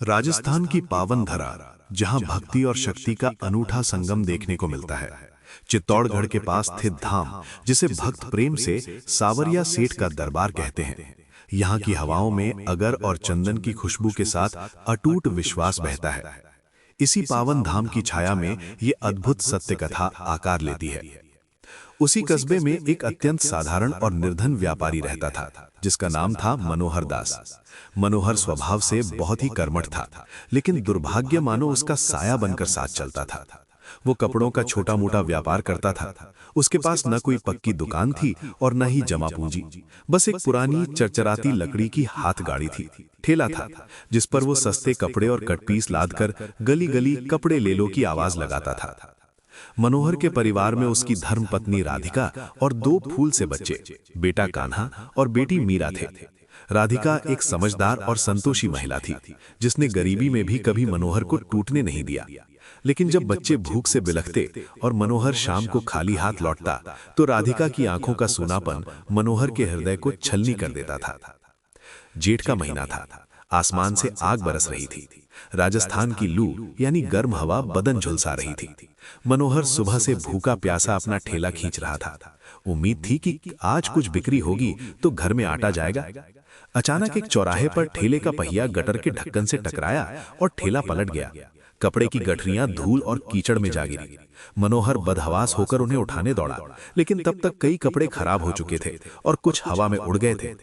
राजस्थान की पावन धरा, जहां भक्ति और शक्ति का अनूठा संगम देखने को मिलता है। चित्तौड़गढ़ के पास स्थित धाम, जिसे भक्त प्रेम से सावरिया सेठ का दरबार कहते हैं। यहाँ की हवाओं में अगर और चंदन की खुशबू के साथ अटूट विश्वास बहता है। इसी पावन धाम की छाया में ये अद्भुत सत्य कथा आकार लेती है। उसी कस्बे में एक अत्यंत साधारण और निर्धन व्यापारी रहता था, जिसका नाम था मनोहर दास। मनोहर स्वभाव से बहुत ही कर्मठ था, लेकिन दुर्भाग्य मानो उसका साया बनकर साथ चलता था। वो कपड़ों का छोटा मोटा व्यापार करता था। उसके पास न कोई पक्की दुकान थी और न ही जमा पूंजी। बस एक पुरानी चरचराती लकड़ी की हाथ गाड़ी थी, ठेला था, जिस पर वो सस्ते कपड़े और कटपीस लादकर गली गली कपड़े ले लो की आवाज लगाता था। मनोहर के परिवार में उसकी धर्मपत्नी राधिका और 2 फूल से बच्चे, बेटा कान्हा और बेटी मीरा थे। राधिका एक समझदार और संतोषी महिला थी, जिसने गरीबी में भी कभी मनोहर को टूटने नहीं दिया। लेकिन जब बच्चे भूख से बिलखते और मनोहर शाम को खाली हाथ लौटता, तो राधिका की आंखों का सूनापन मनोहर के हृदय को छलनी कर देता था। जेठ का महीना था, आसमान से आग बरस रही थी। राजस्थान की लू यानी गर्म हवा बदन झुलसा रही थी। मनोहर सुबह से भूखा प्यासा अपना ठेला खींच रहा था। उम्मीद थी कि आज कुछ बिक्री होगी तो घर में आटा जाएगा। अचानक एक चौराहे पर ठेले का पहिया गटर के ढक्कन से टकराया और ठेला पलट गया। कपड़े की गठरियां धूल और कीचड़ में जा गिरी। मनोहर बदहवास होकर उन्हें उठाने दौड़ा, लेकिन तब तक कई कपड़े खराब हो चुके थे और कुछ हवा में उड़ गए थे।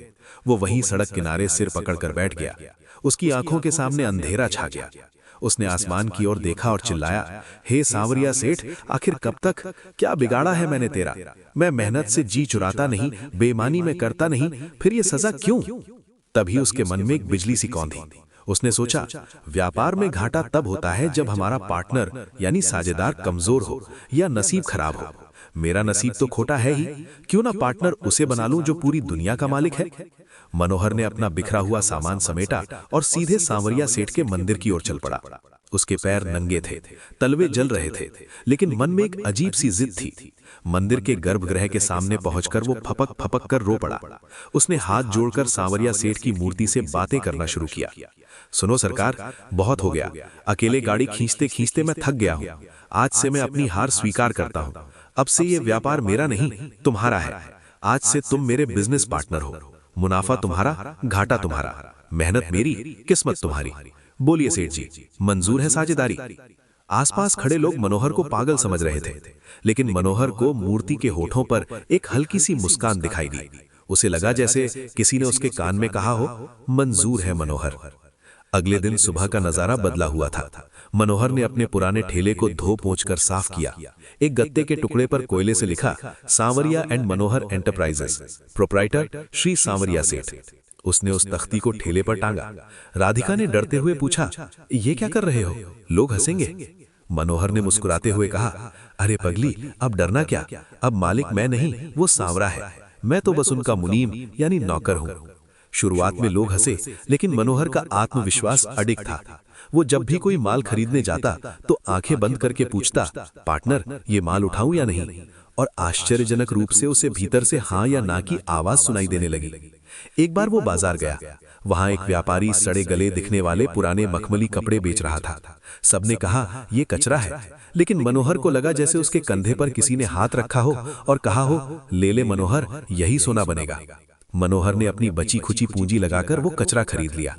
वो वहीं सड़क किनारे सिर पकड़कर बैठ गया। उसकी आंखों के सामने अंधेरा छा गया। उसने आसमान की ओर देखा और चिल्लाया, हे सांवरिया सेठ, आखिर कब तक? क्या बिगाड़ा है मैंने तेरा? मैं मेहनत से जी चुराता नहीं, बेईमानी में करता नहीं, फिर ये सजा क्यों? तभी उसके मन में एक बिजली सी कौंधी। उसने सोचा, व्यापार में घाटा तब होता है जब हमारा पार्टनर यानी साझेदार कमजोर हो या नसीब खराब हो। मेरा नसीब तो खोटा है ही, क्यों ना पार्टनर उसे बना लूं जो पूरी दुनिया का मालिक है। मनोहर ने अपना बिखरा हुआ सामान समेटा और सीधे सांवरिया सेठ के मंदिर की ओर चल पड़ा। उसके पैर नंगे थे, तलवे जल रहे थे, लेकिन मन में एक अजीब सी जिद थी। मंदिर के गर्भगृह के सामने पहुंचकर वो फपक फपक कर रो पड़ा। उसने हाथ जोड़कर सांवरिया सेठ की मूर्ति से बातें करना शुरू किया। सुनो सरकार, बहुत हो गया। अकेले गाड़ी खींचते खींचते मैं थक गया हूं। आज से मैं अपनी हार स्वीकार करता हूं। अब से ये व्यापार मेरा नहीं, तुम्हारा है। आज से तुम मेरे बिजनेस पार्टनर हो। मुनाफा तुम्हारा, घाटा तुम्हारा, मेहनत मेरी, किस्मत तुम्हारी। बोलिए सेठ जी, मंजूर है साझेदारी? आसपास खड़े लोग मनोहर को पागल समझ रहे थे, लेकिन मनोहर को मूर्ति के होठों पर एक हल्की सी मुस्कान दिखाई दी। उसे लगा जैसे किसी ने उसके कान में कहा हो, मंजूर है मनोहर। अगले दिन सुबह का नजारा बदला हुआ था। मनोहर ने अपने पुराने ठेले को धो पोंछकर साफ किया। एक गत्ते के टुकड़े पर कोयले से लिखा, Sanwariya and Manohar enterprises, proprietor Shri Sanwariya Seth. उसने उस तख्ती को ठेले पर टांगा। राधिका ने डरते हुए पूछा, ये क्या कर रहे हो? लोग हंसेंगे। मनोहर ने मुस्कुराते हुए कहा, अरे पगली, अब डरना क्या? अब मालिक मैं नहीं, वो सांवरा है। मैं तो बस उनका मुनीम यानी नौकर हूं। शुरुआत में लोग हंसे, लेकिन मनोहर का आत्मविश्वास अडिग था। वो जब भी कोई माल खरीदने जाता तो आंखें बंद करके पूछता, पार्टनर, ये माल उठाऊं या नहीं? और आश्चर्यजनक रूप से उसे भीतर से हाँ या ना की आवाज सुनाई देने लगी। एक बार वो बाजार गया। वहां एक व्यापारी सड़े गले दिखने वाले पुराने मखमली कपड़े बेच रहा था। सबने कहा, ये कचरा है, लेकिन मनोहर को लगा जैसे उसके कंधे पर किसी ने हाथ रखा हो और कहा हो, ले ले मनोहर, यही सोना बनेगा। मनोहर ने अपनी बची खुची पूंजी लगाकर वो कचरा खरीद लिया।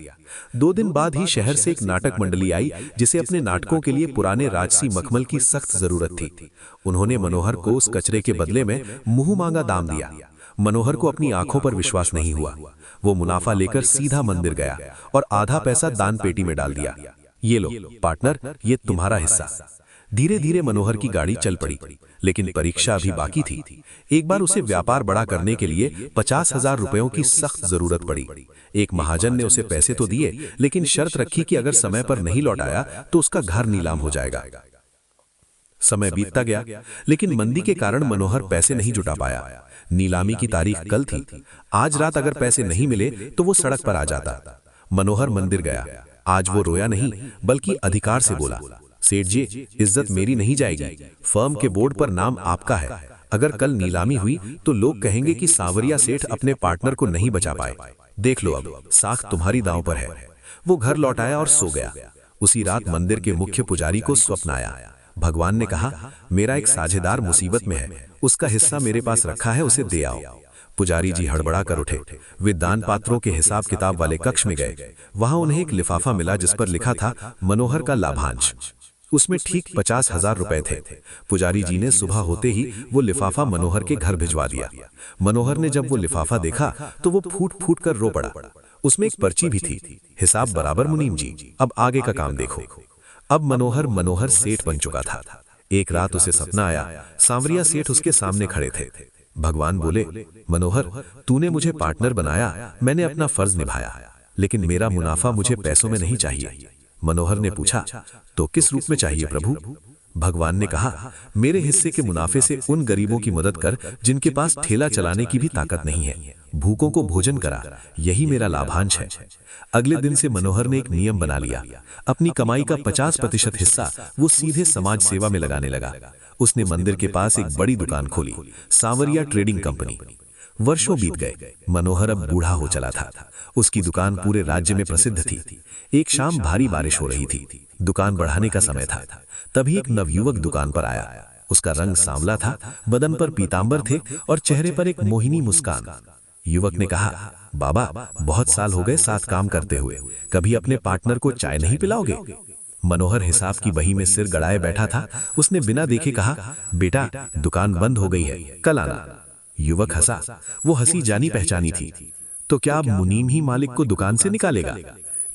2 दिन बाद ही शहर से एक नाटक मंडली आई, जिसे अपने नाटकों के लिए पुराने राजसी मखमल की सख्त जरूरत थी। उन्होंने मनोहर को उस कचरे के बदले में मुंह मांगा दाम दिया। मनोहर को अपनी आंखों पर विश्वास नहीं हुआ। वो मुनाफा लेकर सीधा मंदिर गया और आधा पैसा दान पेटी में डाल दिया। ये लो पार्टनर, ये तुम्हारा हिस्सा। धीरे धीरे मनोहर की गाड़ी चल पड़ी, लेकिन परीक्षा अभी बाकी थी। एक बार उसे व्यापार बड़ा करने के लिए 50,000 रुपयों की सख्त जरूरत पड़ी। एक महाजन ने उसे पैसे तो दिए, लेकिन शर्त रखी कि अगर समय पर नहीं लौटाया तो उसका घर नीलाम हो जाएगा। समय बीतता गया, लेकिन मंदी के कारण मनोहर पैसे नहीं जुटा पाया। नीलामी की तारीख कल थी। आज रात अगर पैसे नहीं मिले तो वो सड़क पर आ जाता। मनोहर मंदिर गया। आज वो रोया नहीं, बल्कि अधिकार से बोला, सेठ जी, इज्जत मेरी नहीं जाएगी। फर्म के बोर्ड पर नाम आपका है। अगर कल नीलामी हुई तो लोग कहेंगे कि सांवरिया सेठ अपने पार्टनर को नहीं बचा पाए। देख लो, अब साख तुम्हारी दांव पर है। वो घर लौट आया और सो गया। उसी रात मंदिर के मुख्य पुजारी को स्वप्न आया। भगवान ने कहा, मेरा एक साझेदार मुसीबत में है, उसका हिस्सा मेरे पास रखा है, उसे दे आओ। पुजारी जी हड़बड़ा कर उठे। वे दान पात्रों के हिसाब किताब वाले कक्ष में गए। वहां उन्हें एक लिफाफा मिला जिस पर लिखा था मनोहर का लाभांश। उसमें ठीक 50,000 रुपए थे। पुजारी जी ने सुबह होते ही वो लिफाफा मनोहर के घर भिजवा दिया। मनोहर ने जब वो लिफाफा देखा तो वो फूट फूट कर रो पड़ा। उसमें एक पर्ची भी थी, हिसाब बराबर मुनीम जी, अब आगे का काम देखो। अब मनोहर सेठ बन चुका था। एक रात उसे सपना आया, सांवरिया सेठ उसके सामने खड़े थे। भगवान बोले, मनोहर, तूने मुझे पार्टनर बनाया, मैंने अपना फर्ज निभाया, लेकिन मेरा मुनाफा मुझे पैसों में नहीं चाहिए। मनोहर ने पूछा, तो किस रूप में चाहिए प्रभु? भगवान ने कहा, मेरे हिस्से के मुनाफे से उन गरीबों की मदद कर जिनके पास ठेला चलाने की भी ताकत नहीं है, भूखों को भोजन करा, यही मेरा लाभांश है। अगले दिन से मनोहर ने एक नियम बना लिया, अपनी कमाई का 50% हिस्सा वो सीधे समाज सेवा में लगाने लगा। उसने मंदिर के पास एक बड़ी दुकान खोली, सांवरिया ट्रेडिंग कंपनी। वर्षों बीत गए, मनोहर अब बूढ़ा हो चला था। उसकी दुकान पूरे राज्य में प्रसिद्ध थी। एक शाम भारी बारिश हो रही थी, दुकान बढ़ाने का समय था। तभी एक नवयुवक दुकान पर आया। उसका रंग सांवला था, बदन पर पीतांबर थे और चेहरे पर एक मोहिनी मुस्कान। युवक ने कहा, बाबा, बहुत साल हो गए साथ काम करते हुए, कभी अपने पार्टनर को चाय नहीं पिलाओगे? मनोहर हिसाब की बही में सिर गड़ाए बैठा था। उसने बिना देखे कहा, बेटा, दुकान बंद हो गई है, कल आना। युवक हंसा। वो हंसी जानी पहचानी थी। तो क्या अब मुनीम ही मालिक को दुकान से निकालेगा?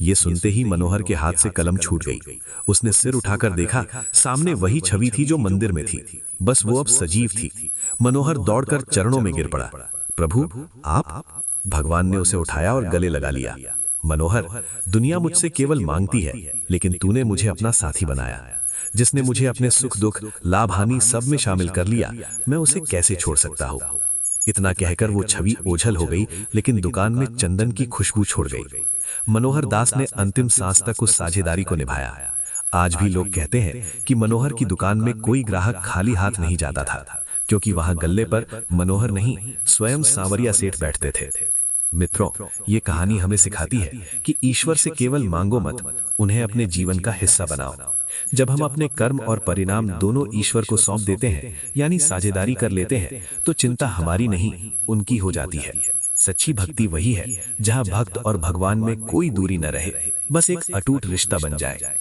ये सुनते ही मनोहर के हाथ से कलम छूट गई। उसने सिर उठाकर देखा, सामने वही छवि थी जो मंदिर में थी, बस वो अब सजीव थी। मनोहर दौड़कर चरणों में गिर पड़ा। प्रभु, आप? भगवान ने उसे उठाया और गले लगा लिया। मनोहर, दुनिया मुझसे केवल मांगती है, लेकिन तूने मुझे अपना साथी बनाया। जिसने मुझे अपने सुख दुख, लाभ हानि सब में शामिल कर लिया, मैं उसे कैसे छोड़ सकता हूँ? इतना कहकर वो छवि ओझल हो गई, लेकिन दुकान में चंदन की खुशबू छोड़ गई। मनोहर दास ने अंतिम सांस तक उस साझेदारी को निभाया। आज भी लोग कहते हैं कि मनोहर की दुकान में कोई ग्राहक खाली हाथ नहीं जाता था, क्योंकि वहां गल्ले पर मनोहर नहीं, स्वयं सांवरिया सेठ बैठते थे। मित्रों, ये कहानी हमें सिखाती है कि ईश्वर से केवल मांगो मत, उन्हें अपने जीवन का हिस्सा बनाओ। जब हम अपने कर्म और परिणाम दोनों ईश्वर को सौंप देते हैं, यानी साझेदारी कर लेते हैं, तो चिंता हमारी नहीं, उनकी हो जाती है। सच्ची भक्ति वही है जहां भक्त और भगवान में कोई दूरी न रहे, बस एक अटूट रिश्ता बन जाए।